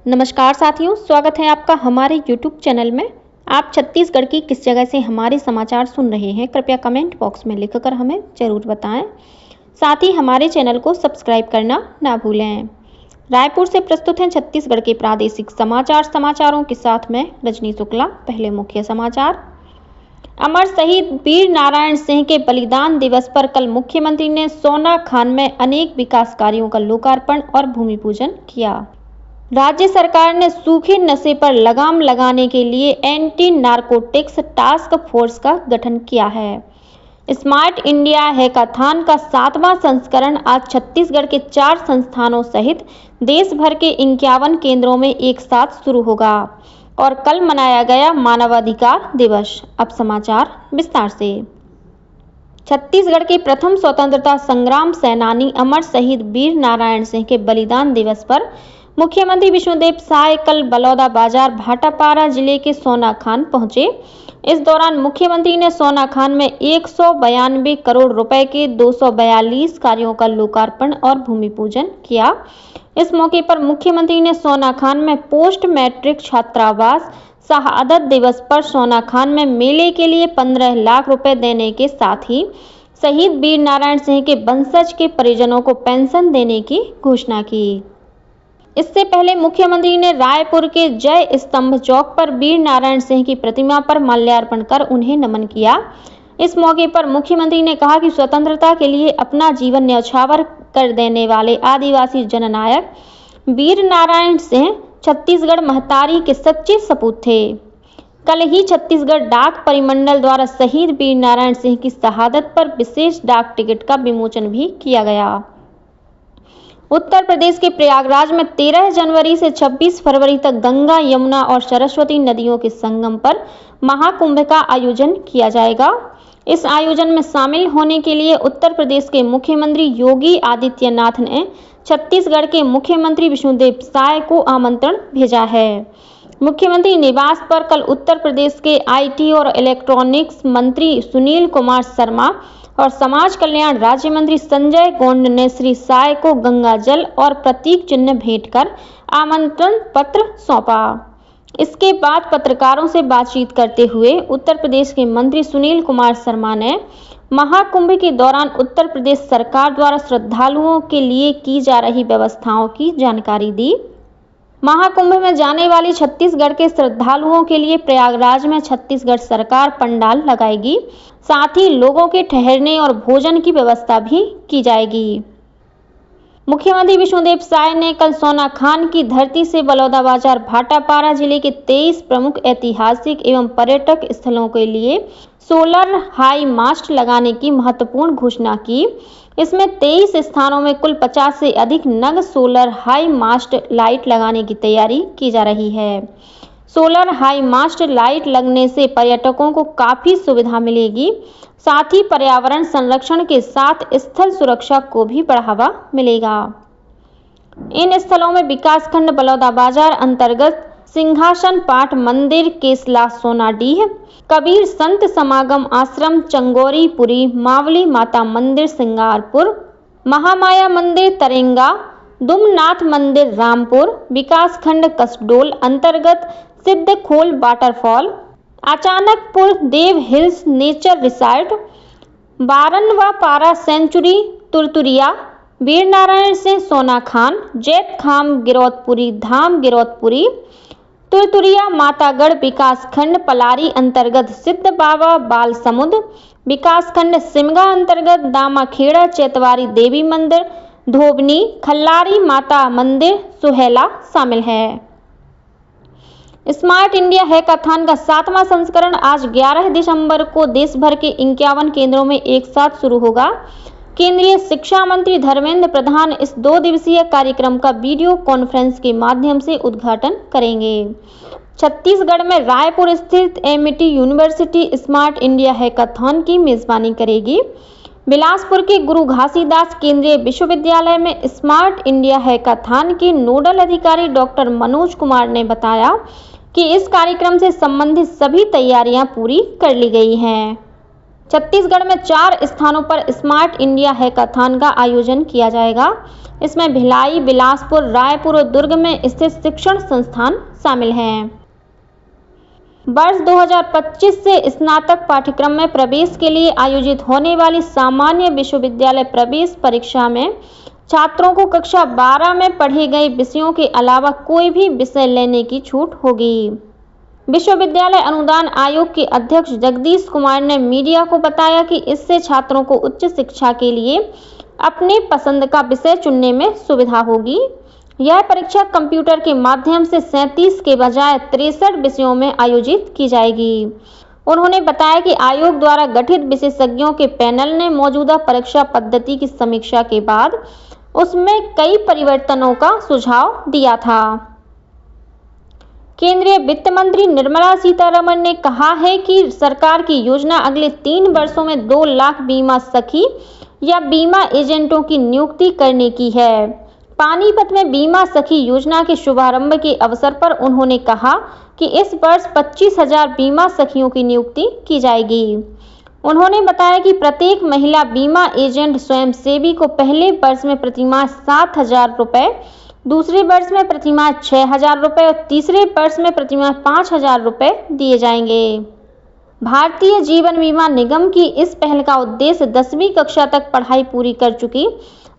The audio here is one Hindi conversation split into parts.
नमस्कार साथियों, स्वागत है आपका हमारे YouTube चैनल में। आप छत्तीसगढ़ की किस जगह से हमारे समाचार सुन रहे हैं, कृपया कमेंट बॉक्स में लिखकर हमें ज़रूर बताएं। साथ ही हमारे चैनल को सब्सक्राइब करना ना भूलें। रायपुर से प्रस्तुत हैं छत्तीसगढ़ के प्रादेशिक समाचारों के साथ में रजनी शुक्ला। पहले मुख्य समाचार। अमर शहीद वीर नारायण सिंह के बलिदान दिवस पर कल मुख्यमंत्री ने सोनाखान में अनेक विकास कार्यों का लोकार्पण और भूमि पूजन किया। राज्य सरकार ने सूखे नशे पर लगाम लगाने के लिए एंटी नारकोटिक्स टास्क फोर्स का गठन किया है। स्मार्ट इंडिया हैकाथॉन का 7वां संस्करण आज छत्तीसगढ़ के 4 संस्थानों सहित देश भर के 51 केंद्रों में एक साथ शुरू होगा और कल मनाया गया मानवाधिकार दिवस। अब समाचार विस्तार से। छत्तीसगढ़ के प्रथम स्वतंत्रता संग्राम सेनानी अमर शहीद वीर नारायण सिंह के बलिदान दिवस पर मुख्यमंत्री विष्णुदेव साय कल बलौदाबाजार भाटापारा जिले के सोनाखान पहुंचे। इस दौरान मुख्यमंत्री ने सोनाखान में 192 करोड़ रुपए के 242 कार्यों का लोकार्पण और भूमि पूजन किया। इस मौके पर मुख्यमंत्री ने सोनाखान में पोस्ट मैट्रिक छात्रावास शहादत दिवस पर सोनाखान में मेले के लिए 15 लाख रुपए देने के साथ ही शहीद वीर नारायण सिंह के वंशज के परिजनों को पेंशन देने की घोषणा की। इससे पहले मुख्यमंत्री ने रायपुर के जय स्तंभ चौक पर वीर नारायण सिंह की प्रतिमा पर माल्यार्पण कर उन्हें नमन किया। इस मौके पर मुख्यमंत्री ने कहा कि स्वतंत्रता के लिए अपना जीवन न्यौछावर कर देने वाले आदिवासी जननायक वीर नारायण सिंह छत्तीसगढ़ महतारी के सच्चे सपूत थे। कल ही छत्तीसगढ़ डाक परिमंडल द्वारा शहीद वीर नारायण सिंह की शहादत पर विशेष डाक टिकट का विमोचन भी किया गया। उत्तर प्रदेश के प्रयागराज में 13 जनवरी से 26 फरवरी तक गंगा, यमुना और सरस्वती नदियों के संगम पर महाकुंभ का आयोजन किया जाएगा। इस आयोजन में शामिल होने के लिए उत्तर प्रदेश के मुख्यमंत्री योगी आदित्यनाथ ने छत्तीसगढ़ के मुख्यमंत्री विष्णुदेव साय को आमंत्रण भेजा है। मुख्यमंत्री निवास पर कल उत्तर प्रदेश के आईटी और इलेक्ट्रॉनिक्स मंत्री सुनील कुमार शर्मा और समाज कल्याण राज्य मंत्री संजय गोंड ने श्री साय को गंगा जल और प्रतीक चिन्ह भेंट कर आमंत्रण पत्र सौंपा। इसके बाद पत्रकारों से बातचीत करते हुए उत्तर प्रदेश के मंत्री सुनील कुमार शर्मा ने महाकुंभ के दौरान उत्तर प्रदेश सरकार द्वारा श्रद्धालुओं के लिए की जा रही व्यवस्थाओं की जानकारी दी। महाकुंभ में जाने वाली छत्तीसगढ़ के श्रद्धालुओं के लिए प्रयागराज में छत्तीसगढ़ सरकार पंडाल लगाएगी। साथ ही लोगों के ठहरने और भोजन की व्यवस्था भी की जाएगी। मुख्यमंत्री विष्णुदेव साय ने कल सोनाखान की धरती से बलौदाबाजार भाटापारा जिले के 23 प्रमुख ऐतिहासिक एवं पर्यटक स्थलों के लिए सोलर हाई मास्ट लगाने की महत्वपूर्ण घोषणा की। इसमें 23 स्थानों में कुल 50 से अधिक नग सोलर हाई मास्ट लाइट लगाने की तैयारी की जा रही है। सोलर हाई मास्ट लाइट लगने से पर्यटकों को काफ़ी सुविधा मिलेगी। साथ ही पर्यावरण संरक्षण के साथ स्थल सुरक्षा को भी बढ़ावा मिलेगा। इन स्थलों में विकासखंड बलौदाबाजार अंतर्गत सिंहासन पाठ मंदिर केसला सोनाडीह, कबीर संत समागम आश्रम चंगोरीपुरी, मावली माता मंदिर सिंगारपुर, महामाया मंदिर तरेंगा, दुमनाथ मंदिर रामपुर, विकासखंड कसडोल अंतर्गत Siddhkhol waterfall, Achanakpur Dev hills nature resort, Barnawapara sanctuary Turturiya, Veer Narayan Singh Sonakhan, Jaitkham Giraudpuri Dham Giraudpuri, Turturiya Matagarh विकासखंड पलारी अंतर्गत सिद्ध बाबा बालसमुद, विकासखंड सिमगा अंतर्गत दामाखेड़ा चैतवारी देवी मंदिर, धोबनी खल्लारी माता मंदिर सुहेला शामिल है। स्मार्ट इंडिया हैकाथॉन का 7वां संस्करण आज 11 दिसंबर को देश भर के 51 केंद्रों में एक साथ शुरू होगा। केंद्रीय शिक्षा मंत्री धर्मेंद्र प्रधान इस 2 दिवसीय कार्यक्रम का वीडियो कॉन्फ्रेंस के माध्यम से उद्घाटन करेंगे। छत्तीसगढ़ में रायपुर स्थित Amity university smart India hackathon की मेजबानी करेगी। बिलासपुर के गुरु घासीदास केंद्रीय विश्वविद्यालय में स्मार्ट इंडिया हैकाथॉन के नोडल अधिकारी डॉक्टर मनोज कुमार ने बताया कि इस कार्यक्रम से संबंधित सभी तैयारियां पूरी कर ली गई हैं। छत्तीसगढ़ में 4 स्थानों पर स्मार्ट इंडिया हैकाथॉन का आयोजन किया जाएगा। इसमें भिलाई, बिलासपुर, रायपुर और दुर्ग में स्थित शिक्षण संस्थान शामिल हैं। वर्ष 2025 से स्नातक पाठ्यक्रम में प्रवेश के लिए आयोजित होने वाली सामान्य विश्वविद्यालय प्रवेश परीक्षा में छात्रों को कक्षा 12 में पढ़े गए विषयों के अलावा कोई भी विषय लेने की छूट होगी। विश्वविद्यालय अनुदान आयोग के अध्यक्ष जगदीश कुमार ने मीडिया को बताया कि इससे छात्रों को उच्च शिक्षा के लिए अपनी पसंद का विषय चुनने में सुविधा होगी। यह परीक्षा कंप्यूटर के माध्यम से 37 के बजाय 63 विषयों में आयोजित की जाएगी। उन्होंने बताया कि आयोग द्वारा गठित विशेषज्ञों के पैनल ने मौजूदा परीक्षा पद्धति की समीक्षा के बाद उसमें कई परिवर्तनों का सुझाव दिया था। केंद्रीय वित्त मंत्री निर्मला सीतारमण ने कहा है कि सरकार की योजना अगले 3 वर्षों में 2 लाख बीमा सखी या बीमा एजेंटों की नियुक्ति करने की है। पानीपत में बीमा सखी योजना के शुभारंभ के अवसर पर उन्होंने कहा कि इस वर्ष 25,000 बीमा सखियों की नियुक्ति की जाएगी। उन्होंने बताया कि प्रत्येक महिला बीमा एजेंट स्वयंसेवी को पहले वर्ष में प्रतिमाह 7,000 रुपये, दूसरे वर्ष में प्रतिमाह 6,000 रुपये और तीसरे वर्ष में प्रतिमाह 5,000 रुपये दिए जाएंगे। भारतीय जीवन बीमा निगम की इस पहल का उद्देश्य 10वीं कक्षा तक पढ़ाई पूरी कर चुकी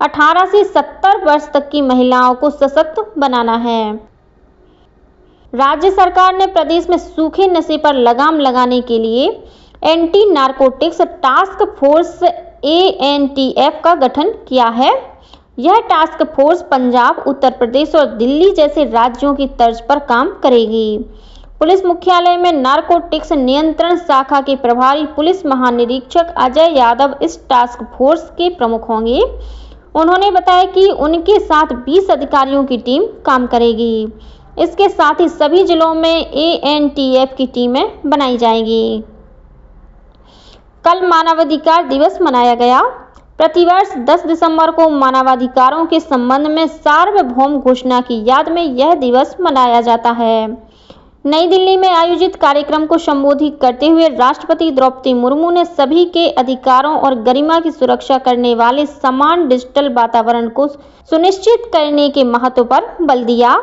18 से 70 वर्ष तक की महिलाओं को सशक्त बनाना है। राज्य सरकार ने प्रदेश में सूखे नशे पर लगाम लगाने के लिए anti narcotics task force ANTF का गठन किया है। यह टास्क फोर्स पंजाब, उत्तर प्रदेश और दिल्ली जैसे राज्यों की तर्ज पर काम करेगी। पुलिस मुख्यालय में नारकोटिक्स नियंत्रण शाखा के प्रभारी पुलिस महानिरीक्षक अजय यादव इस टास्क फोर्स के प्रमुख होंगे। उन्होंने बताया कि उनके साथ 20 अधिकारियों की टीम काम करेगी। इसके साथ ही सभी जिलों में ANTF की टीमें बनाई जाएंगी। कल मानवाधिकार दिवस मनाया गया। प्रतिवर्ष 10 दिसंबर को मानवाधिकारों के संबंध में सार्वभौम घोषणा की याद में यह दिवस मनाया जाता है। नई दिल्ली में आयोजित कार्यक्रम को संबोधित करते हुए राष्ट्रपति द्रौपदी मुर्मू ने सभी के अधिकारों और गरिमा की सुरक्षा करने वाले समान डिजिटल वातावरण को सुनिश्चित करने के महत्व पर बल दिया।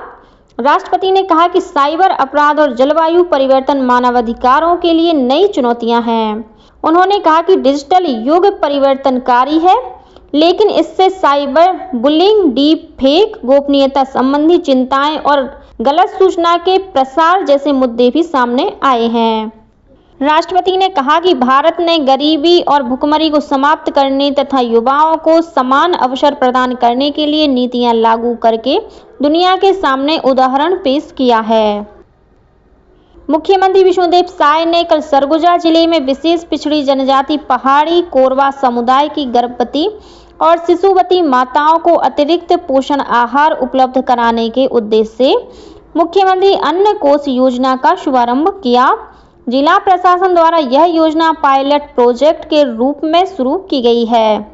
राष्ट्रपति ने कहा कि साइबर अपराध और जलवायु परिवर्तन मानवाधिकारों के लिए नई चुनौतियां हैं। उन्होंने कहा कि डिजिटल युग परिवर्तनकारी है, लेकिन इससे साइबर बुलिंग, डीप फेक, गोपनीयता संबंधी चिंताएं और गलत सूचना के प्रसार जैसे मुद्दे भी सामने आए हैं। राष्ट्रपति ने कहा कि भारत ने गरीबी और भुखमरी को समाप्त करने तथा युवाओं को समान अवसर प्रदान करने के लिए नीतियां लागू करके दुनिया के सामने उदाहरण पेश किया है। मुख्यमंत्री विष्णुदेव साय ने कल सरगुजा जिले में विशेष पिछड़ी जनजाति पहाड़ी कोरवा समुदाय की गर्भवती और शिशुवती माताओं को अतिरिक्त पोषण आहार उपलब्ध कराने के उद्देश्य से मुख्यमंत्री अन्न कोष योजना का शुभारंभ किया। जिला प्रशासन द्वारा यह योजना पायलट प्रोजेक्ट के रूप में शुरू की गई है,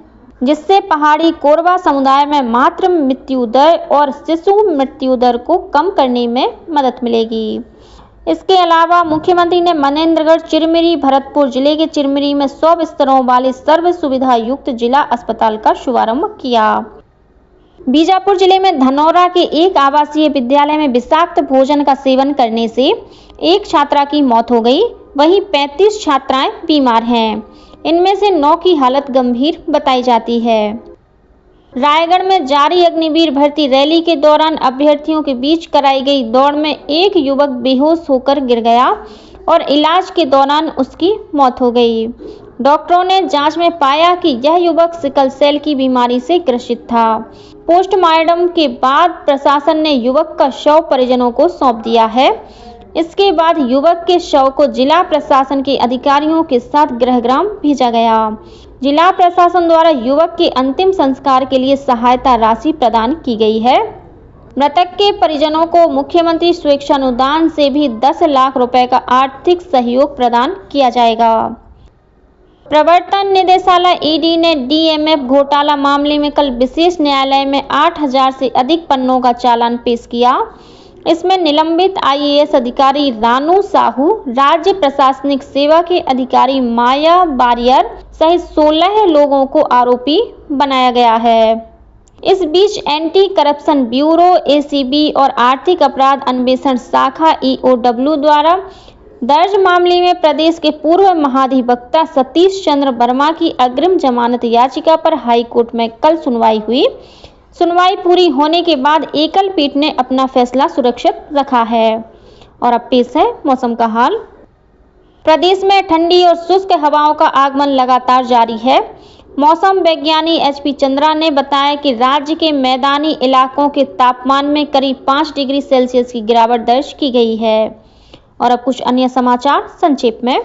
जिससे पहाड़ी कोरवा समुदाय में मातृ मृत्यु दर और शिशु मृत्यु दर को कम करने में मदद मिलेगी। इसके अलावा मुख्यमंत्री ने मनेंद्रगढ़, चिरमिरी, भरतपुर जिले के चिरमिरी में 100 बिस्तरों वाले सर्व सुविधा युक्त जिला अस्पताल का शुभारंभ किया। बीजापुर जिले में धनौरा के एक आवासीय विद्यालय में विषाक्त भोजन का सेवन करने से एक छात्रा की मौत हो गई, वहीं 35 छात्राएं बीमार हैं। इनमें से 9 की हालत गंभीर बताई जाती है। रायगढ़ में जारी अग्निवीर भर्ती रैली के दौरान अभ्यर्थियों के बीच कराई गई दौड़ में एक युवक बेहोश होकर गिर गया और इलाज के दौरान उसकी मौत हो गई। डॉक्टरों ने जांच में पाया कि यह युवक सिकल सेल की बीमारी से ग्रसित था। पोस्टमार्टम के बाद प्रशासन ने युवक का शव परिजनों को सौंप दिया है। इसके बाद युवक के शव को जिला प्रशासन के अधिकारियों के साथ गृहग्राम भेजा गया। जिला प्रशासन द्वारा युवक के अंतिम संस्कार के लिए सहायता राशि प्रदान की गई है। मृतक के परिजनों को मुख्यमंत्री स्वेच्छानुदान से भी 10 लाख रुपए का आर्थिक सहयोग प्रदान किया जाएगा। प्रवर्तन निदेशालय ईडी ने डीएमएफ घोटाला मामले में कल विशेष न्यायालय में 8,000 से अधिक पन्नों का चालान पेश किया। इसमें निलंबित IAS अधिकारी रानू साहू, राज्य प्रशासनिक सेवा के अधिकारी माया वारियर सहित 16 लोगों को आरोपी बनाया गया है। इस बीच एंटी करप्शन ब्यूरो ACB और आर्थिक अपराध अन्वेषण शाखा EOW द्वारा दर्ज मामले में प्रदेश के पूर्व महाधिवक्ता सतीश चंद्र वर्मा की अग्रिम जमानत याचिका पर हाईकोर्ट में कल सुनवाई हुई। सुनवाई पूरी होने के बाद एकल पीठ ने अपना फैसला सुरक्षित रखा है। और अब पेश है मौसम का हाल। प्रदेश में ठंडी और शुष्क हवाओं का आगमन लगातार जारी है। मौसम वैज्ञानिक HP चंद्रा ने बताया कि राज्य के मैदानी इलाकों के तापमान में करीब 5 डिग्री सेल्सियस की गिरावट दर्ज की गई है। और अब कुछ अन्य समाचार संक्षेप में।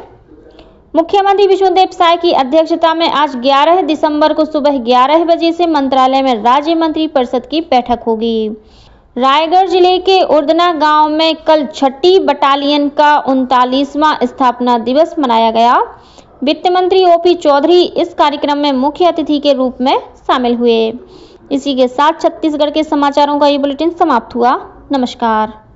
मुख्यमंत्री विष्णुदेव साय की अध्यक्षता में आज 11 दिसंबर को सुबह 11 बजे से मंत्रालय में राज्य मंत्री परिषद की बैठक होगी। रायगढ़ जिले के उर्दना गांव में कल 6ठी बटालियन का 39वां स्थापना दिवस मनाया गया। वित्त मंत्री OP चौधरी इस कार्यक्रम में मुख्य अतिथि के रूप में शामिल हुए। इसी के साथ छत्तीसगढ़ के समाचारों का ये बुलेटिन समाप्त हुआ। नमस्कार।